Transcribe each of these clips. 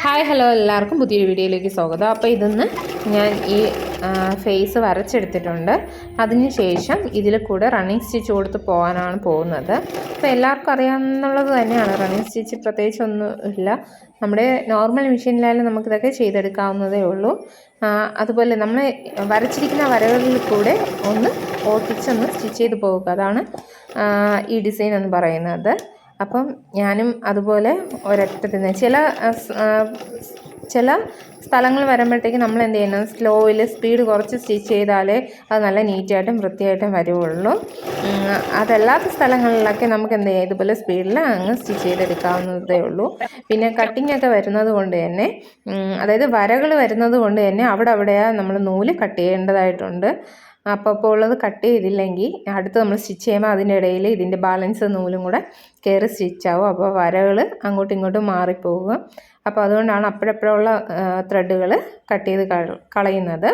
Hi hello എല്ലാവർക്കും പുതിയൊരു വീഡിയോയിലേക്ക് സ്വാഗതം. അപ്പോൾ ഇതൊന്ന് ഞാൻ ഈ ഫേസ് വരച്ചെടുത്തിട്ടുണ്ട്. അതിന് ശേഷം ഇതിൽ കൂടെ റണ്ണിങ് സ്റ്റിച്ച് കൊടുത്ത് പോകാനാണ് പോകുന്നത്. അപ്പോൾ എല്ലാവർക്കും അറിയാമെന്നുള്ളത് തന്നെയാണ്, റണ്ണിങ് സ്റ്റിച്ച് പ്രത്യേകിച്ചൊന്നും ഇല്ല. നമ്മുടെ നോർമൽ മെഷീനിലായാലും നമുക്കിതൊക്കെ ചെയ്തെടുക്കാവുന്നതേ ഉള്ളൂ. അതുപോലെ നമ്മൾ വരച്ചിരിക്കുന്ന വരകളിൽ കൂടെ ഒന്ന് ഓട്ടിച്ചൊന്ന് സ്റ്റിച്ച് ചെയ്ത് പോകുക, അതാണ് ഈ ഡിസൈൻ എന്ന് പറയുന്നത്. അപ്പം ഞാനും അതുപോലെ ഒരൊറ്റത്തിന് ചില സ്ഥലങ്ങൾ വരുമ്പോഴത്തേക്കും നമ്മൾ എന്ത് ചെയ്യണം, സ്ലോയിൽ സ്പീഡ് കുറച്ച് സ്റ്റിച്ച് ചെയ്താലേ അത് നല്ല നീറ്റായിട്ടും വൃത്തിയായിട്ടും വരുള്ളൂ. അതല്ലാത്ത സ്ഥലങ്ങളിലൊക്കെ നമുക്ക് എന്ത് ചെയ്യാം, ഇതുപോലെ സ്പീഡിൽ അങ്ങ് സ്റ്റിച്ച് ചെയ്തെടുക്കാവുന്നതേ ഉള്ളൂ. പിന്നെ കട്ടിങ് ഒക്കെ വരുന്നത് കൊണ്ട് തന്നെ, അതായത് വരകൾ വരുന്നത് കൊണ്ട് തന്നെ അവിടെ നമ്മൾ നൂല് കട്ട് ചെയ്യേണ്ടതായിട്ടുണ്ട്. അപ്പോൾ ഉള്ളത് കട്ട് ചെയ്തില്ലെങ്കിൽ അടുത്ത് നമ്മൾ സ്റ്റിച്ച് ചെയ്യുമ്പോൾ അതിൻ്റെ ഇടയിൽ ഇതിൻ്റെ ബാലൻസ് നൂലും കൂടെ കയറി സ്റ്റിച്ചാവും. അപ്പോൾ വരകൾ അങ്ങോട്ടും ഇങ്ങോട്ടും മാറിപ്പോകും. അപ്പോൾ അതുകൊണ്ടാണ് അപ്പോഴപ്പോഴുള്ള ത്രെഡുകൾ കട്ട് ചെയ്ത് കളയുന്നത്.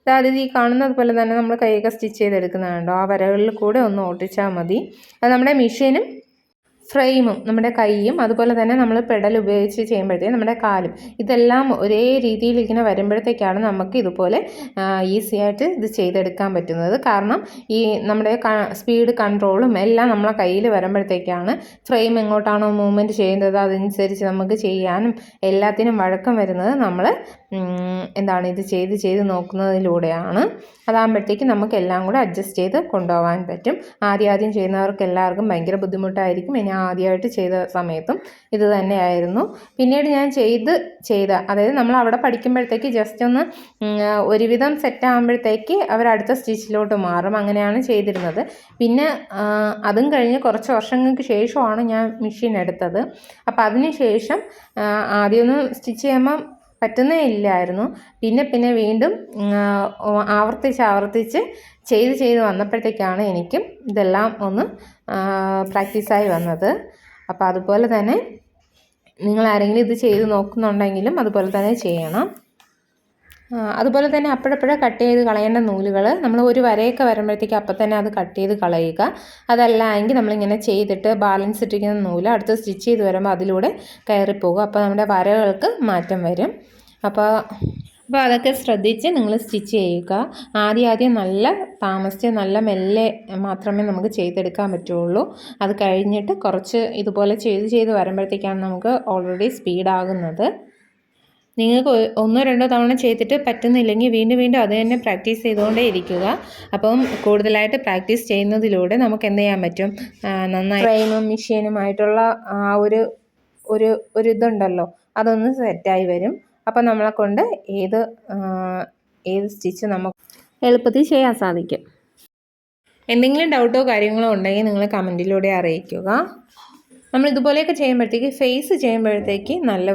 അതായത് ഈ കാണുന്നത് പോലെ തന്നെ നമ്മൾ കൈയൊക്കെ സ്റ്റിച്ച് ചെയ്തെടുക്കുന്നതുണ്ടോ, ആ വരകളിൽ കൂടെ ഒന്ന് ഓട്ടിച്ചാൽ മതി. അത് നമ്മുടെ മെഷീനും ഫ്രെയിമും നമ്മുടെ കൈയും അതുപോലെ തന്നെ നമ്മൾ പെഡൽ ഉപയോഗിച്ച് ചെയ്യുമ്പോഴത്തേക്കും നമ്മുടെ കാലും ഇതെല്ലാം ഒരേ രീതിയിൽ ഇങ്ങനെ വരുമ്പോഴത്തേക്കാണ് നമുക്ക് ഇതുപോലെ ഈസി ആയിട്ട് ഇത് ചെയ്തെടുക്കാൻ പറ്റുന്നത്. കാരണം ഈ നമ്മുടെ സ്പീഡ് കൺട്രോളും എല്ലാം നമ്മളെ കയ്യിൽ വരുമ്പോഴത്തേക്കാണ് ഫ്രെയിം എങ്ങോട്ടാണോ മൂവ്മെൻറ്റ് ചെയ്യുന്നത് അതനുസരിച്ച് നമുക്ക് ചെയ്യാനും എല്ലാത്തിനും വഴക്കം വരുന്നത് നമ്മൾ ഇത് ചെയ്ത് നോക്കുന്നതിലൂടെയാണ്. അതാകുമ്പോഴത്തേക്കും നമുക്ക് എല്ലാം കൂടെ അഡ്ജസ്റ്റ് ചെയ്ത് കൊണ്ടുപോകാൻ പറ്റും. ആദ്യം ചെയ്യുന്നവർക്ക് എല്ലാവർക്കും ഭയങ്കര ബുദ്ധിമുട്ടായിരിക്കും. ഇനി ആദ്യമായിട്ട് ചെയ്ത സമയത്തും ഇത് തന്നെയായിരുന്നു. പിന്നീട് ഞാൻ ചെയ്ത അതായത് നമ്മൾ അവിടെ പഠിക്കുമ്പോഴത്തേക്ക് ജസ്റ്റ് ഒന്ന് ഒരുവിധം സെറ്റ് ആകുമ്പോഴത്തേക്ക് അവരടുത്ത സ്റ്റിച്ചിലോട്ട് മാറും. അങ്ങനെയാണ് ചെയ്തിരുന്നത്. പിന്നെ അതും കഴിഞ്ഞ് കുറച്ച് വർഷങ്ങൾക്ക് ശേഷമാണ് ഞാൻ മെഷീൻ എടുത്തത്. അപ്പോൾ അതിന് ശേഷം ആദ്യമൊന്നും സ്റ്റിച്ച് ചെയ്യുമ്പം പറ്റുന്നേ ഇല്ലായിരുന്നു. പിന്നെ വീണ്ടും ആവർത്തിച്ച് ചെയ്ത് വന്നപ്പോഴത്തേക്കാണ് എനിക്കും ഇതെല്ലാം ഒന്ന് പ്രാക്ടീസായി വന്നത്. അപ്പോൾ അതുപോലെ തന്നെ നിങ്ങൾ ആരെങ്കിലും ഇത് ചെയ്ത് നോക്കുന്നുണ്ടെങ്കിലും അതുപോലെ തന്നെ ചെയ്യണം. അതുപോലെ തന്നെ അപ്പോഴപ്പോഴേ കട്ട് ചെയ്ത് കളയേണ്ട നൂലുകൾ നമ്മൾ ഒരു വരയൊക്കെ വരുമ്പോഴത്തേക്ക് അപ്പം തന്നെ അത് കട്ട് ചെയ്ത് കളയുക. അതല്ല എങ്കിൽ നമ്മളിങ്ങനെ ചെയ്തിട്ട് ബാലൻസ് ഇട്ടിരിക്കുന്ന നൂല് അടുത്ത് സ്റ്റിച്ച് ചെയ്ത് വരുമ്പോൾ അതിലൂടെ കയറിപ്പോകും. അപ്പോൾ നമ്മുടെ വരകൾക്ക് മാറ്റം വരും. അപ്പോൾ അതൊക്കെ ശ്രദ്ധിച്ച് നിങ്ങൾ സ്റ്റിച്ച് ചെയ്യുക. ആദ്യം നല്ല താമസിച്ച് നല്ല മെല്ലെ മാത്രമേ നമുക്ക് ചെയ്തെടുക്കാൻ പറ്റുള്ളൂ. അത് കഴിഞ്ഞിട്ട് കുറച്ച് ഇതുപോലെ ചെയ്ത് വരുമ്പോഴത്തേക്കാണ് നമുക്ക് ഓൾറെഡി സ്പീഡാകുന്നത്. നിങ്ങൾക്ക് ഒന്നോ രണ്ടോ തവണ ചെയ്തിട്ട് പറ്റുന്നില്ലെങ്കിൽ വീണ്ടും അത് തന്നെ പ്രാക്ടീസ് ചെയ്തുകൊണ്ടേ ഇരിക്കുക. അപ്പം കൂടുതലായിട്ട് പ്രാക്ടീസ് ചെയ്യുന്നതിലൂടെ നമുക്ക് എന്ത് ചെയ്യാൻ പറ്റും, നന്നായി ഫ്രെയിമും മെഷീനുമായിട്ടുള്ള ആ ഒരു ഇതുണ്ടല്ലോ, അതൊന്ന് സെറ്റായി വരും. അപ്പം നമ്മളെ കൊണ്ട് ഏത് സ്റ്റിച്ച് നമുക്ക് എളുപ്പത്തിൽ ചെയ്യാൻ സാധിക്കും. എന്തെങ്കിലും ഡൗട്ടോ കാര്യങ്ങളോ ഉണ്ടെങ്കിൽ നിങ്ങൾ കമൻറ്റിലൂടെ അറിയിക്കുക. നമ്മൾ ഇതുപോലെയൊക്കെ ചെയ്യുമ്പോഴത്തേക്ക് ഫേസ് ചെയ്യുമ്പോഴത്തേക്ക് നല്ല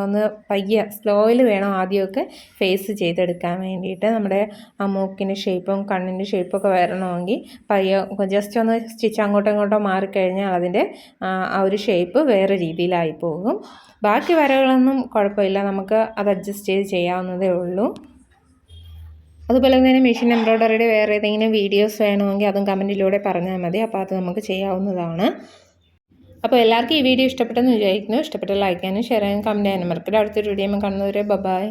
ഒന്ന് പയ്യെ സ്ലോയിൽ വേണം ആദ്യമൊക്കെ ഫേസ് ചെയ്തെടുക്കാൻ വേണ്ടിയിട്ട്. നമ്മുടെ ആ മൂക്കിൻ്റെ ഷേപ്പും കണ്ണിൻ്റെ ഷേപ്പൊക്കെ വരണമെങ്കിൽ പയ്യെ ജസ്റ്റ് ഒന്ന് സ്റ്റിച്ച് അങ്ങോട്ടോ ഇങ്ങോട്ടോ മാറിക്കഴിഞ്ഞാൽ അതിൻ്റെ ആ ഒരു ഷേപ്പ് വേറെ രീതിയിലായി പോകും. ബാക്കി വരകളൊന്നും കുഴപ്പമില്ല, നമുക്ക് അത് അഡ്ജസ്റ്റ് ചെയ്ത് ചെയ്യാവുന്നതേ ഉള്ളൂ. അതുപോലെ തന്നെ മെഷീൻ എംബ്രോയ്ഡറിയുടെ വേറെ ഏതെങ്കിലും വീഡിയോസ് വേണമെങ്കിൽ അതും കമൻറ്റിലൂടെ പറഞ്ഞാൽ മതി. അപ്പോൾ അത് നമുക്ക് ചെയ്യാവുന്നതാണ്. അപ്പോൾ എല്ലാവർക്കും ഈ വീഡിയോ ഇഷ്ടപ്പെട്ടെന്ന് വിചാരിക്കുന്നു. ഇഷ്ടപ്പെട്ട ലൈക്ക് ചെയ്യാനും ഷെയർ ചെയ്യാനും കമൻറ്റ് ചെയ്യാനും മറക്കരുത്. അടുത്തൊരു വീഡിയോ കാണുന്നവരെ ബൈ.